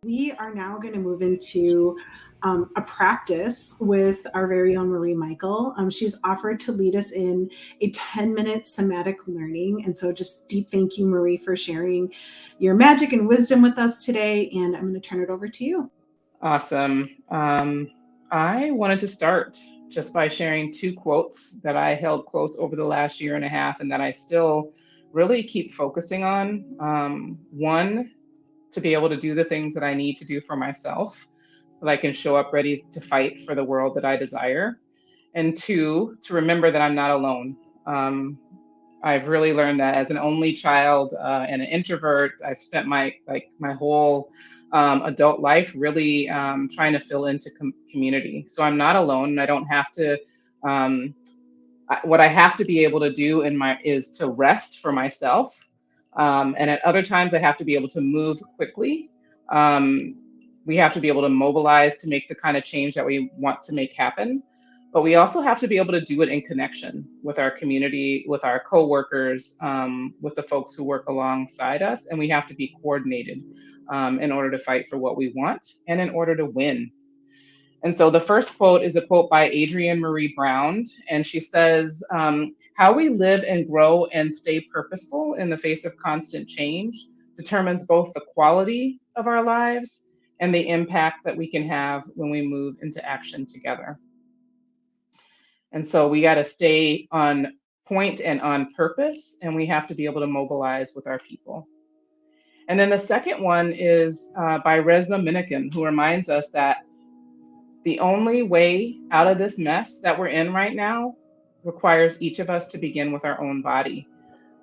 We are now going to move into a practice with our very own Marie Michael. She's offered to lead us in a 10-minute somatic learning. And so just deep thank you, Marie, for sharing your magic and wisdom with us today. And I'm going to turn it over to you. Awesome. I wanted to start just by sharing two quotes that I held close over the last year and a half and that I still really keep focusing on. One, to be able to do the things that I need to do for myself so that I can show up ready to fight for the world that I desire. And two, to remember that I'm not alone. I've really learned that as an only child and an introvert, I've spent my whole adult life really trying to fill into community. So I'm not alone, and I don't have to. What I have to be able to do is to rest for myself, and at other times I have to be able to move quickly. We have to be able to mobilize to make the kind of change that we want to make happen. But we also have to be able to do it in connection with our community, with our coworkers, with the folks who work alongside us. And we have to be coordinated in order to fight for what we want and in order to win. And so the first quote is a quote by Adrienne Marie Brown. And she says, how we live and grow and stay purposeful in the face of constant change determines both the quality of our lives and the impact that we can have when we move into action together. And so we got to stay on point and on purpose, and we have to be able to mobilize with our people. And then the second one is by Resna Minikin, who reminds us that the only way out of this mess that we're in right now requires each of us to begin with our own body.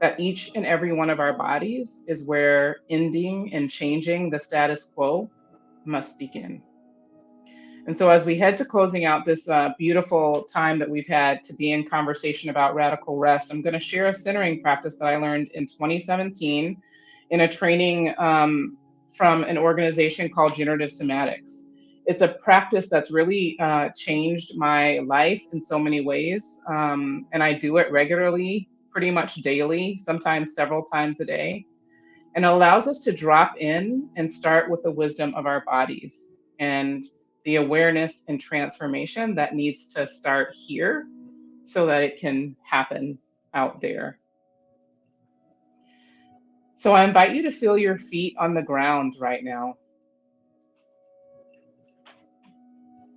That each and every one of our bodies is where ending and changing the status quo must begin. And so as we head to closing out this beautiful time that we've had to be in conversation about radical rest, I'm going to share a centering practice that I learned in 2017 in a training from an organization called Generative Somatics. It's a practice that's really changed my life in so many ways. And I do it regularly, pretty much daily, sometimes several times a day. And it allows us to drop in and start with the wisdom of our bodies and the awareness and transformation that needs to start here so that it can happen out there. So I invite you to feel your feet on the ground right now.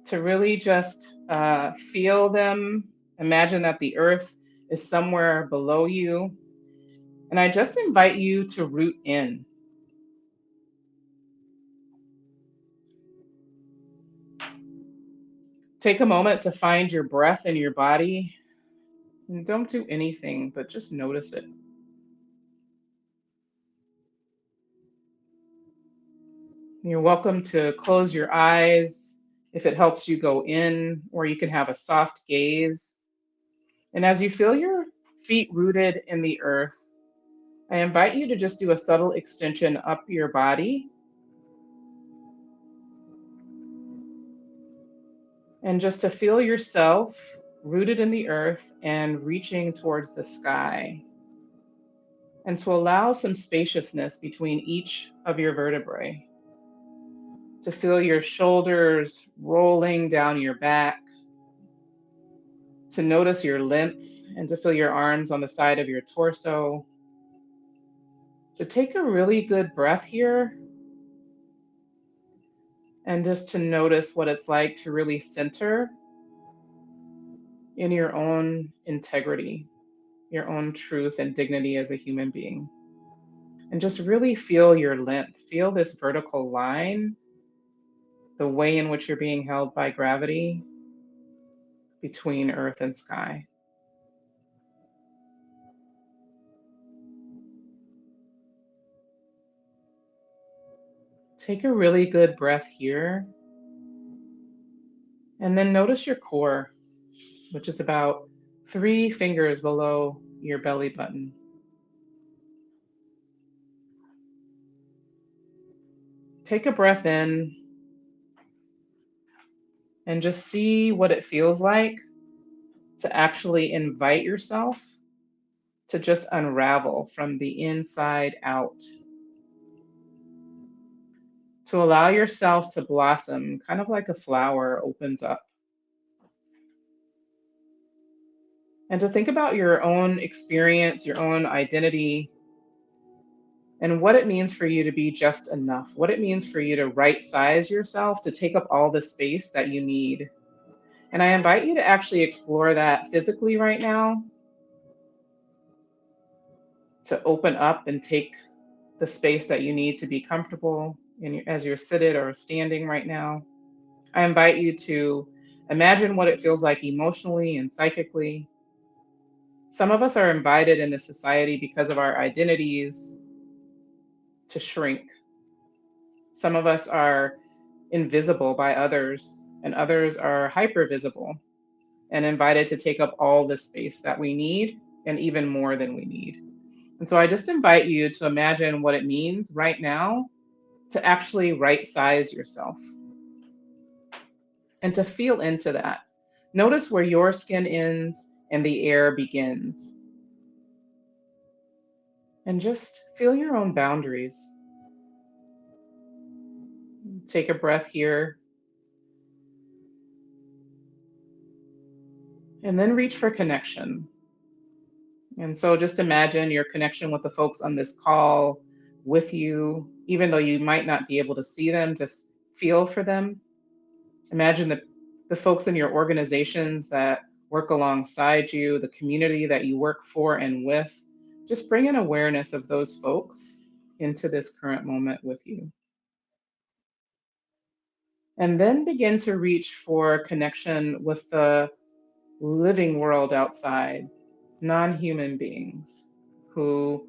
To really just feel them. Imagine that the earth is somewhere below you. And I just invite you to root in. Take a moment to find your breath in your body. And don't do anything, but just notice it. You're welcome to close your eyes if it helps you go in, or you can have a soft gaze. And as you feel your feet rooted in the earth, I invite you to just do a subtle extension up your body. And just to feel yourself rooted in the earth and reaching towards the sky. And to allow some spaciousness between each of your vertebrae. To feel your shoulders rolling down your back. To notice your length and to feel your arms on the side of your torso. To take a really good breath here. And just to notice what it's like to really center in your own integrity, your own truth and dignity as a human being. And just really feel your length. Feel this vertical line, the way in which you're being held by gravity between earth and sky. Take a really good breath here. And then notice your core, which is about 3 fingers below your belly button. Take a breath in and just see what it feels like to actually invite yourself to just unravel from the inside out. to allow yourself to blossom, kind of like a flower opens up. And to think about your own experience, your own identity, and what it means for you to be just enough, what it means for you to right size yourself to take up all the space that you need. And I invite you to actually explore that physically right now, to open up and take the space that you need to be comfortable as you're seated or standing right now. I invite you to imagine what it feels like emotionally and psychically. Some of us are invited in this society because of our identities to shrink. Some of us are invisible by others, and others are hyper visible and invited to take up all the space that we need and even more than we need. And so I just invite you to imagine what it means right now to actually right size yourself and to feel into that. Notice where your skin ends and the air begins. And just feel your own boundaries. Take a breath here. And then reach for connection. And so just imagine your connection with the folks on this call with you, even though you might not be able to see them, just feel for them. Imagine the folks in your organizations that work alongside you, the community that you work for and with. Just bring an awareness of those folks into this current moment with you. And then begin to reach for connection with the living world outside, non-human beings who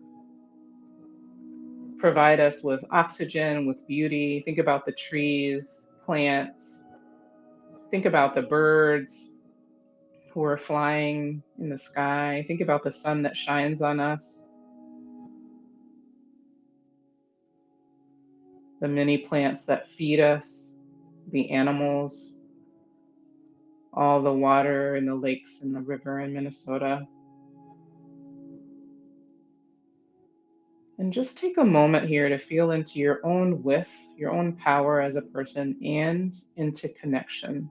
provide us with oxygen, with beauty. Think about the trees, plants. Think about the birds who are flying in the sky. Think about the sun that shines on us. The many plants that feed us, the animals, all the water in the lakes and the river in Minnesota. And just take a moment here to feel into your own width, your own power as a person, and into connection.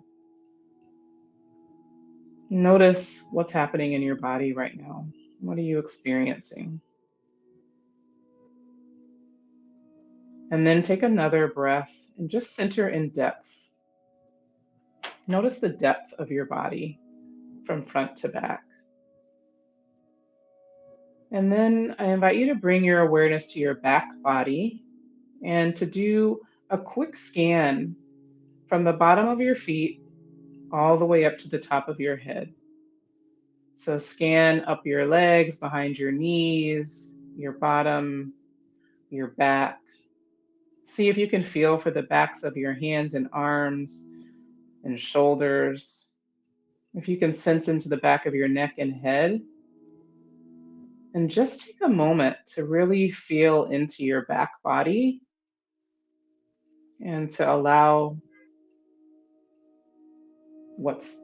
Notice what's happening in your body right now. What are you experiencing? And then take another breath and just center in depth. Notice the depth of your body from front to back. And then I invite you to bring your awareness to your back body and to do a quick scan from the bottom of your feet all the way up to the top of your head. So scan up your legs, behind your knees, your bottom, your back. See if you can feel for the backs of your hands and arms and shoulders. If you can sense into the back of your neck and head. And just take a moment to really feel into your back body and to allow what's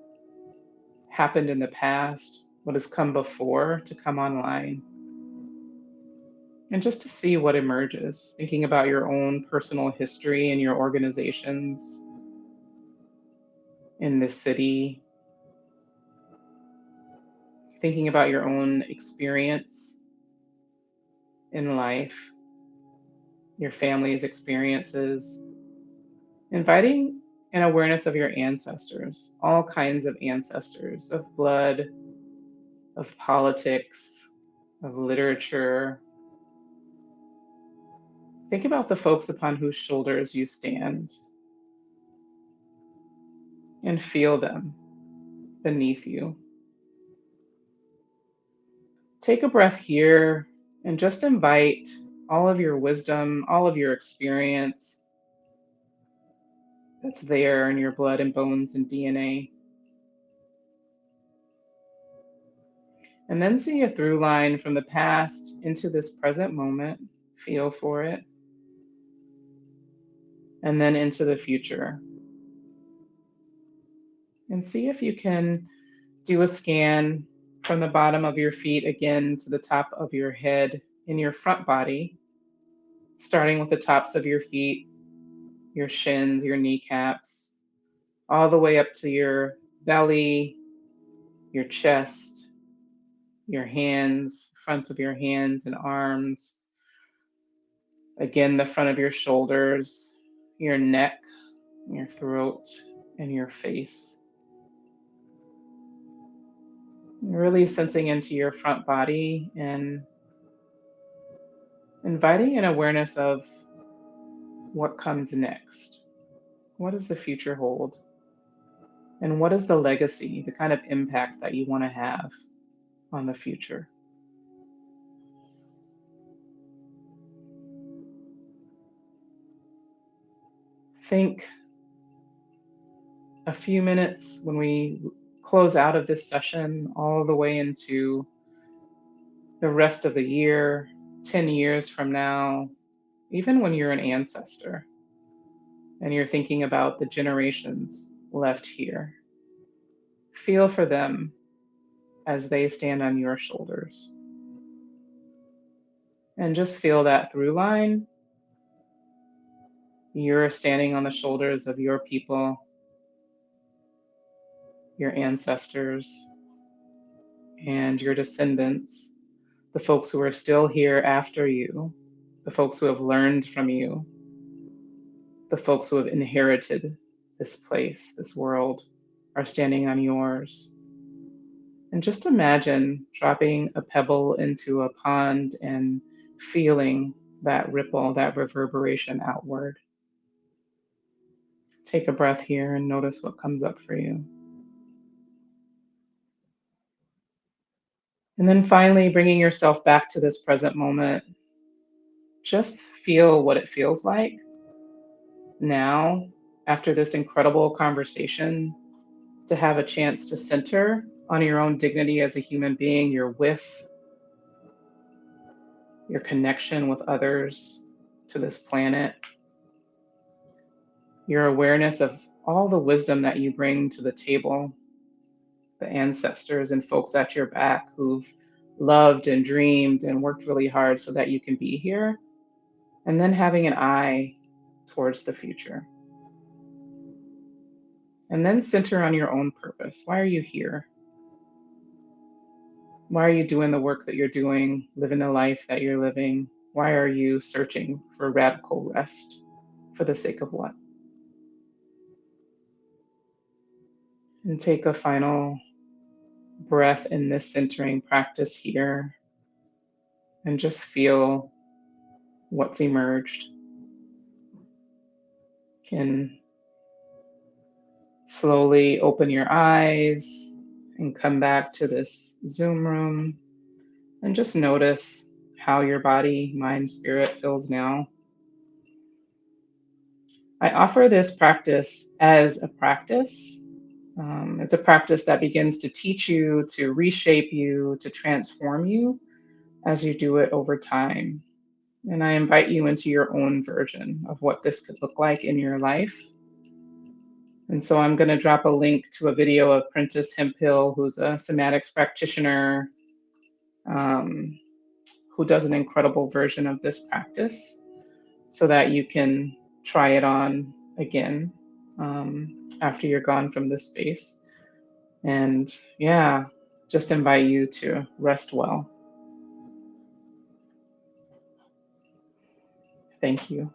happened in the past, what has come before, to come online. And just to see what emerges, thinking about your own personal history and your organizations in this city, thinking about your own experience in life, your family's experiences, inviting an awareness of your ancestors, all kinds of ancestors, of blood, of politics, of literature. Think about the folks upon whose shoulders you stand and feel them beneath you. Take a breath here and just invite all of your wisdom, all of your experience that's there in your blood and bones and DNA. And then see a through line from the past into this present moment. Feel for it. And then into the future. And see if you can do a scan from the bottom of your feet again to the top of your head in your front body, starting with the tops of your feet, your shins, your kneecaps, all the way up to your belly, your chest, your hands, fronts of your hands and arms. Again, the front of your shoulders, your neck, your throat, and your face. Really sensing into your front body and inviting an awareness of what comes next. What does the future hold? And what is the legacy, the kind of impact that you want to have on the future? Think a few minutes when we close out of this session, all the way into the rest of the year, 10 years from now, even when you're an ancestor and you're thinking about the generations left here. Feel for them as they stand on your shoulders. And just feel that through line. You're standing on the shoulders of your people, your ancestors, and your descendants, the folks who are still here after you, the folks who have learned from you, the folks who have inherited this place, this world, are standing on yours. And just imagine dropping a pebble into a pond and feeling that ripple, that reverberation outward. Take a breath here and notice what comes up for you. And then finally, bringing yourself back to this present moment. Just feel what it feels like now, after this incredible conversation, to have a chance to center on your own dignity as a human being, your width, your connection with others to this planet, your awareness of all the wisdom that you bring to the table, the ancestors and folks at your back who've loved and dreamed and worked really hard so that you can be here, and then having an eye towards the future. And then center on your own purpose. Why are you here? Why are you doing the work that you're doing, living the life that you're living? Why are you searching for radical rest? For the sake of what? And take a final breath in this centering practice here and just feel what's emerged. Can slowly open your eyes and come back to this Zoom room and just notice how your body, mind, spirit feels now. I offer this practice as a practice. It's a practice that begins to teach you, to reshape you, to transform you as you do it over time. And I invite you into your own version of what this could look like in your life. And so I'm going to drop a link to a video of Prentice Hemphill, who's a somatics practitioner, who does an incredible version of this practice so that you can try it on again after you're gone from this space. And yeah, just invite you to rest well. Thank you.